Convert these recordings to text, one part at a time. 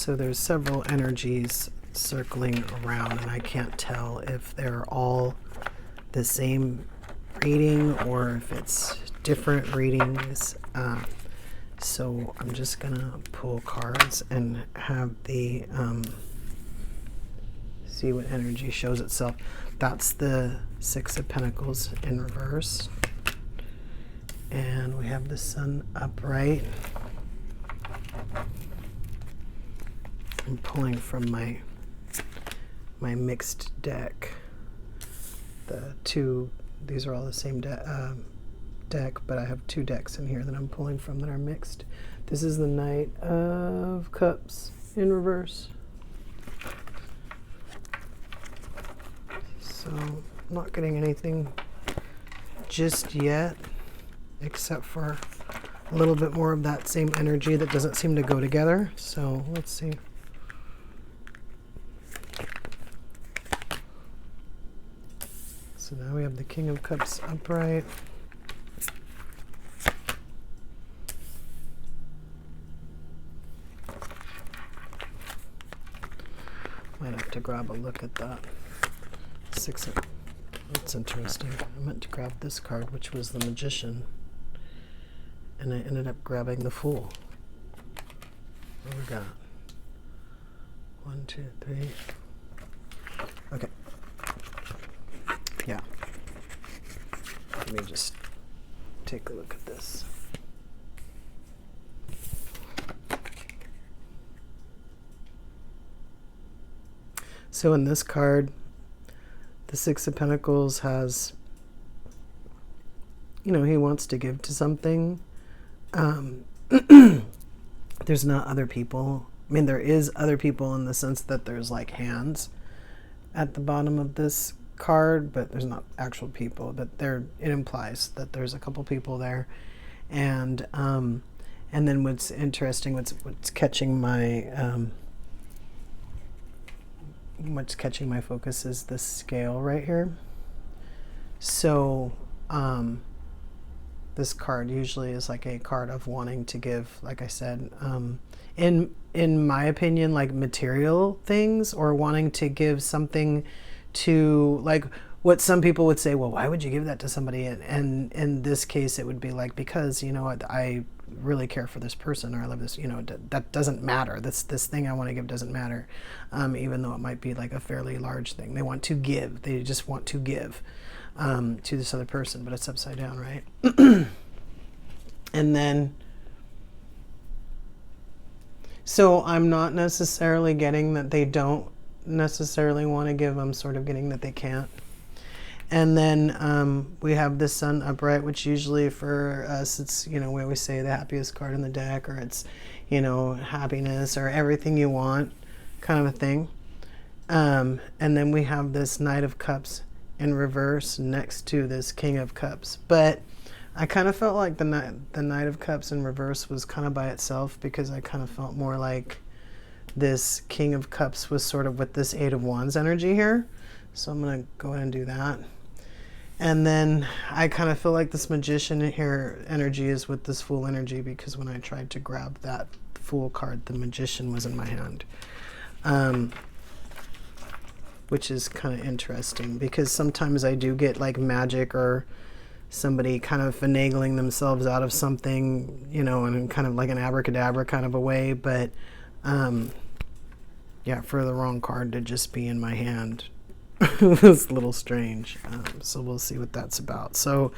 So there's several energies circling around, and I can't tell if they're all the same reading or if it's different readings. So I'm just gonna pull cards and have the see what energy shows itself. That's the Six of Pentacles in reverse, and we have the Sun upright. I'm pulling from my mixed deck. These are all the same deck, but I have two decks in here that I'm pulling from that are mixed. This is the Knight of Cups in reverse. So I'm not getting anything just yet, except for a little bit more of that same energy that doesn't seem to go together. So let's see. So now we have the King of Cups upright. Might have to grab a look at that. That's interesting. I meant to grab this card, which was the Magician, and I ended up grabbing the Fool. What we got? 1, 2, 3. Okay. Yeah. Let me just take a look at this. So in this card, the Six of Pentacles has, he wants to give to something. There's not other people. I mean, there is other people in the sense that there's like hands at the bottom of this card, but there's not actual people, but it implies that there's a couple people there. And then what's interesting, what's catching my focus is this scale right here. So this card usually is like a card of wanting to give, like I said, in my opinion, like material things, or wanting to give something to, like what some people would say, well, why would you give that to somebody? And in this case, it would be like, because, I really care for this person, or I love this, that doesn't matter. This thing I want to give doesn't matter, even though it might be like a fairly large thing. They want to give. They just want to give to this other person, but it's upside down, right? And then, so I'm not necessarily getting that they don't necessarily want to give. I'm sort of getting that they can't. And then we have the Sun upright, which usually for us, it's, we always say the happiest card in the deck, or it's, happiness or everything you want kind of a thing. And then we have this Knight of Cups in reverse next to this King of Cups. But I kind of felt like the Knight of Cups in reverse was kind of by itself, because I kind of felt more like this King of Cups was sort of with this Eight of Wands energy here. So I'm going to go ahead and do that. And then I kind of feel like this Magician here energy is with this Fool energy, because when I tried to grab that Fool card, the Magician was in my hand. Which is kind of interesting, because sometimes I do get like magic or somebody kind of finagling themselves out of something, in kind of like an abracadabra kind of a way. But yeah, for the wrong card to just be in my hand was a little strange. So we'll see what that's about. So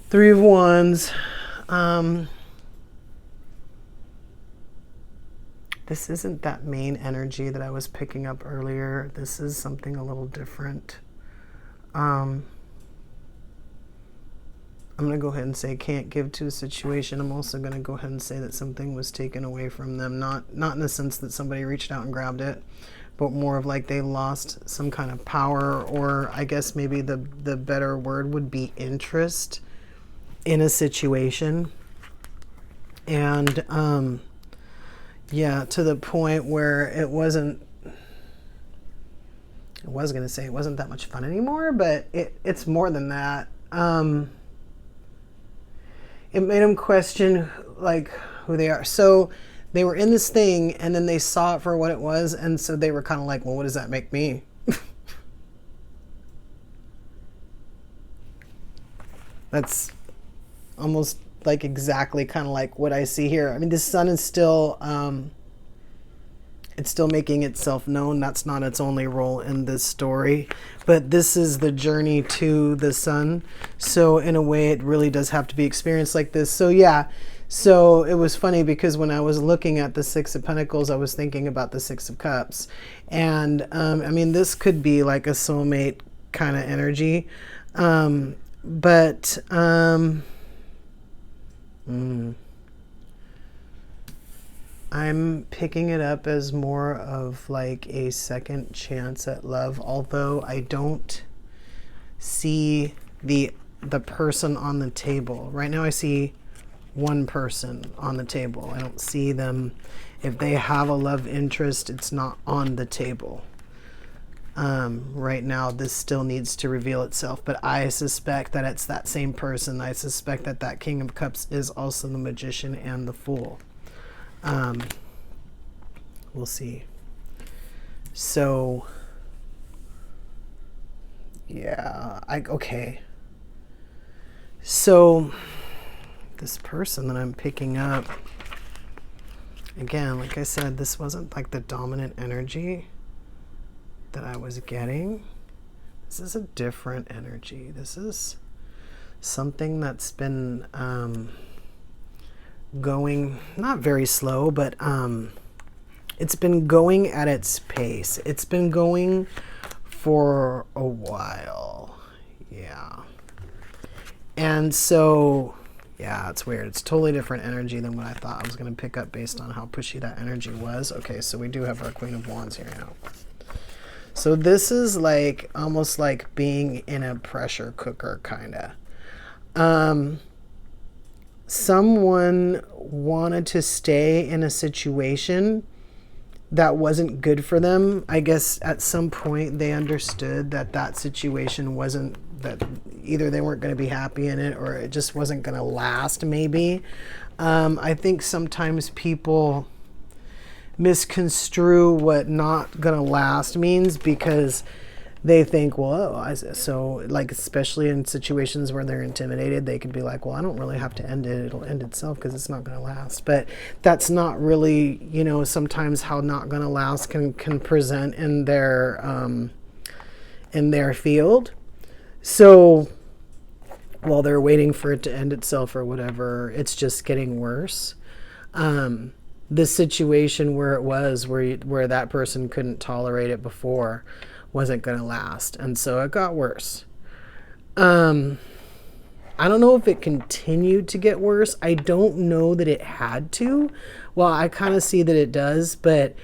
Three of Wands. This isn't that main energy that I was picking up earlier. This is something a little different. I'm going to go ahead and say can't give to a situation. I'm also going to go ahead and say that something was taken away from them. Not in the sense that somebody reached out and grabbed it, but more of like they lost some kind of power, or I guess maybe the better word would be interest in a situation. And yeah, to the point where I was going to say it wasn't that much fun anymore, but it's more than that. It made them question like who they are. So they were in this thing and then they saw it for what it was, and so they were kind of like, well, what does that make me? That's almost like exactly kind of like what I see here. I mean, the sun is still it's still making itself known. That's not its only role in this story, but this is the journey to the sun. So in a way, it really does have to be experienced like this. So yeah, so it was funny because when I was looking at the Six of Pentacles, I was thinking about the Six of Cups. And I mean, this could be like a soulmate kind of energy. I'm picking it up as more of like a second chance at love, although I don't see the person on the table. Right now I see one person on the table. I don't see them. If they have a love interest, it's not on the table. Right now, this still needs to reveal itself, but I suspect that it's that same person. I suspect that that King of Cups is also the Magician and the Fool. We'll see. So, yeah, okay. So, this person that I'm picking up, again, like I said, this wasn't like the dominant energy that I was getting. This is a different energy. This is something that's been going not very slow, but it's been going at its pace. It's been going for a while. Yeah. And so, yeah, it's weird. It's totally different energy than what I thought I was going to pick up based on how pushy that energy was. Okay, so we do have our Queen of Wands here now. So this is like almost like being in a pressure cooker, kind of. Someone wanted to stay in a situation that wasn't good for them. I guess at some point they understood that that situation wasn't, that either they weren't going to be happy in it or it just wasn't going to last, maybe. I think sometimes people misconstrue what not gonna last means because they think, well, so like, especially in situations where they're intimidated, they could be like, well, I don't really have to end it. It'll end itself because it's not gonna last. But that's not really, you know, sometimes how not gonna last can present in their field. So while they're waiting for it to end itself or whatever, it's just getting worse. The situation where it was, where that person couldn't tolerate it before, wasn't going to last. And so it got worse. I don't know if it continued to get worse. I don't know that it had to. Well, I kind of see that it does, but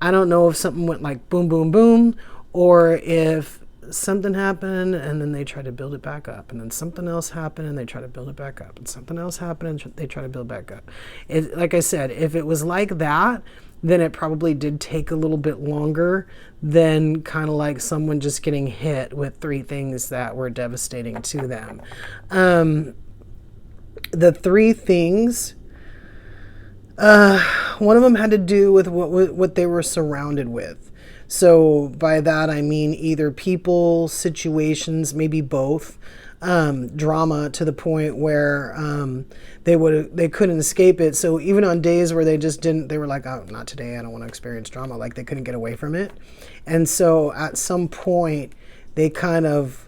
I don't know if something went like boom, boom, boom, or if something happened and then they try to build it back up, and then something else happened and they try to build it back up, and something else happened and they try to build back up. Like I said, if it was like that, then it probably did take a little bit longer than kind of like someone just getting hit with three things that were devastating to them. The three things, one of them had to do with what they were surrounded with. So by that, I mean either people, situations, maybe both, drama to the point where they couldn't escape it. So even on days where they just didn't, they were like, oh, not today, I don't want to experience drama. Like they couldn't get away from it. And so at some point, they kind of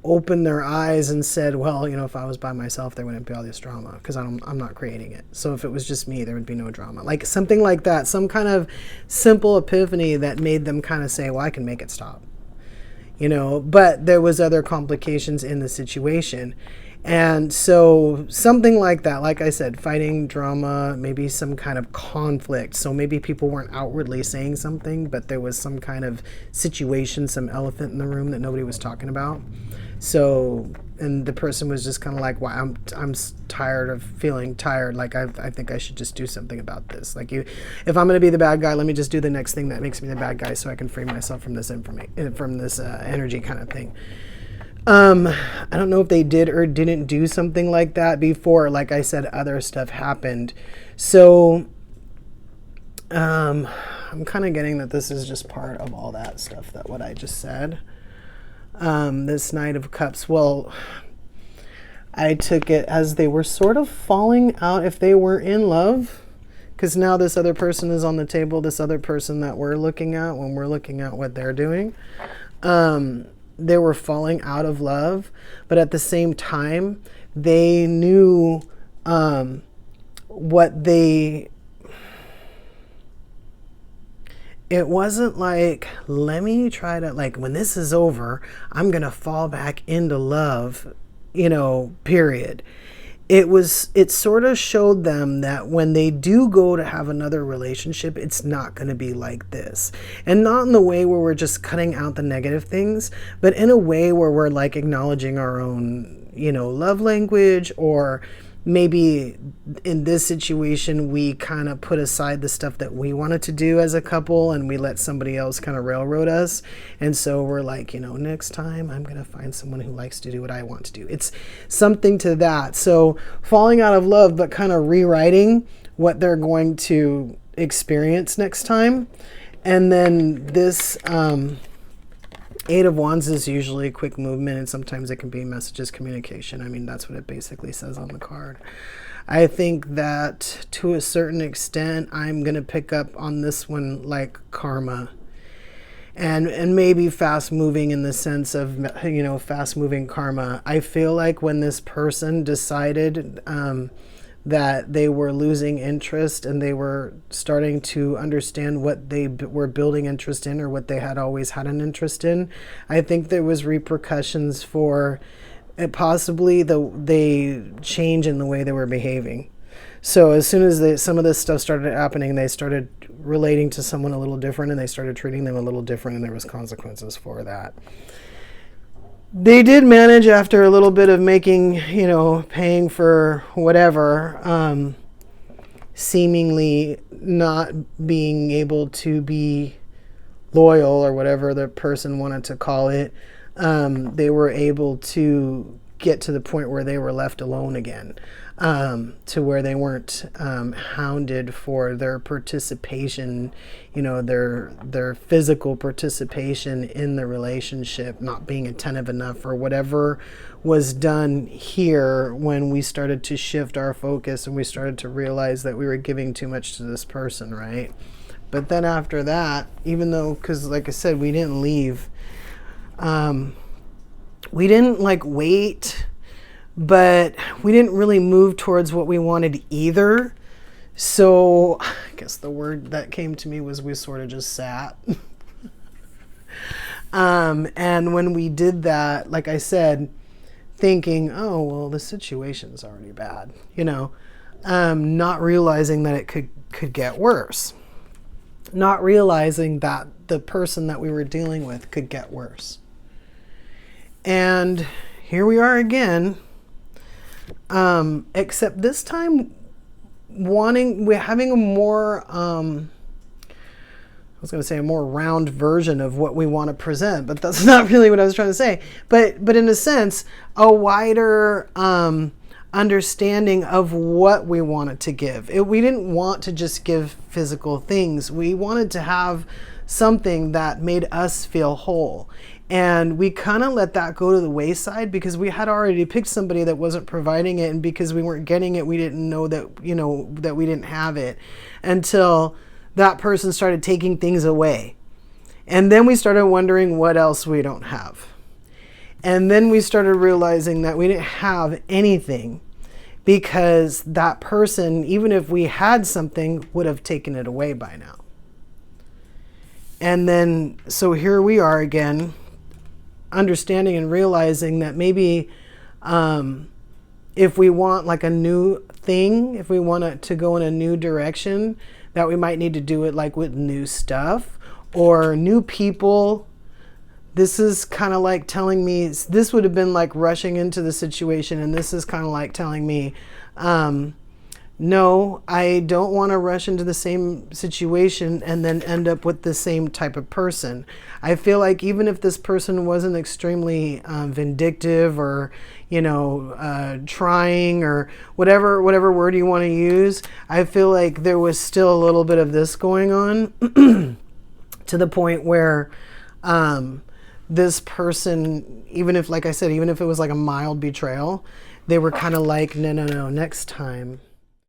opened their eyes and said, well, you know, if I was by myself, there wouldn't be all this drama because I'm not creating it. So if it was just me, there would be no drama. Like something like that, some kind of simple epiphany that made them kind of say, well, I can make it stop. You know, but there was other complications in the situation. And so something like that, like I said, fighting, drama, maybe some kind of conflict. So maybe people weren't outwardly saying something, but there was some kind of situation, some elephant in the room that nobody was talking about. So, and the person was just kind of like, well, I'm tired of feeling tired. Like, I think I should just do something about this. Like, if I'm going to be the bad guy, let me just do the next thing that makes me the bad guy so I can free myself from this energy kind of thing. I don't know if they did or didn't do something like that before. Like I said, other stuff happened. So I'm kind of getting that this is just part of all that stuff, that what I just said. This Knight of Cups, well, I took it as they were sort of falling out if they were in love, because now this other person is on the table, this other person that we're looking at when we're looking at what they're doing. They were falling out of love, but at the same time, they knew what they... It wasn't like, let me try to, like, when this is over, I'm going to fall back into love, period. It sort of showed them that when they do go to have another relationship, it's not going to be like this. And not in the way where we're just cutting out the negative things, but in a way where we're like acknowledging our own, love language, or maybe in this situation, we kind of put aside the stuff that we wanted to do as a couple and we let somebody else kind of railroad us. And so we're like, next time I'm going to find someone who likes to do what I want to do. It's something to that. So falling out of love, but kind of rewriting what they're going to experience next time. And then this, Eight of Wands is usually quick movement, and sometimes it can be messages, communication. I mean, that's what it basically says on the card. I think that to a certain extent, I'm going to pick up on this one like karma. And maybe fast moving in the sense of, fast moving karma. I feel like when this person decided that they were losing interest and they were starting to understand what they were building interest in, or what they had always had an interest in, I think there was repercussions for possibly the change in the way they were behaving. So as soon as some of this stuff started happening, they started relating to someone a little different, and they started treating them a little different, and there was consequences for that. They did manage, after a little bit of making, paying for whatever, seemingly not being able to be loyal, or whatever the person wanted to call it, they were able to get to the point where they were left alone again, to where they weren't hounded for their participation, their physical participation in the relationship, not being attentive enough, or whatever was done here when we started to shift our focus and we started to realize that we were giving too much to this person, right? But then after that, even though, because like I said, we didn't leave, we didn't wait, but we didn't really move towards what we wanted either. So I guess the word that came to me was we sort of just sat. And when we did that, like I said, thinking, oh, well, the situation's already bad, not realizing that it could get worse. Not realizing that the person that we were dealing with could get worse. And here we are again, except this time we're having a more, I was going to say a more round version of what we want to present, but that's not really what I was trying to say. But in a sense, a wider understanding of what we wanted to give. We didn't want to just give physical things. We wanted to have something that made us feel whole. And we kind of let that go to the wayside because we had already picked somebody that wasn't providing it. And because we weren't getting it, we didn't know that, that we didn't have it until that person started taking things away. And then we started wondering what else we don't have. And then we started realizing that we didn't have anything because that person, even if we had something, would have taken it away by now. And then, so here we are again, understanding and realizing that maybe if we want like a new thing, if we want it to go in a new direction, that we might need to do it like with new stuff or new people. This is kind of like telling me, this would have been like rushing into the situation, and this is kind of like telling me, no, I don't want to rush into the same situation and then end up with the same type of person. I feel like even if this person wasn't extremely vindictive or, trying or whatever word you want to use, I feel like there was still a little bit of this going on to the point where this person, even if, like I said, even if it was like a mild betrayal, they were kind of like, no, next time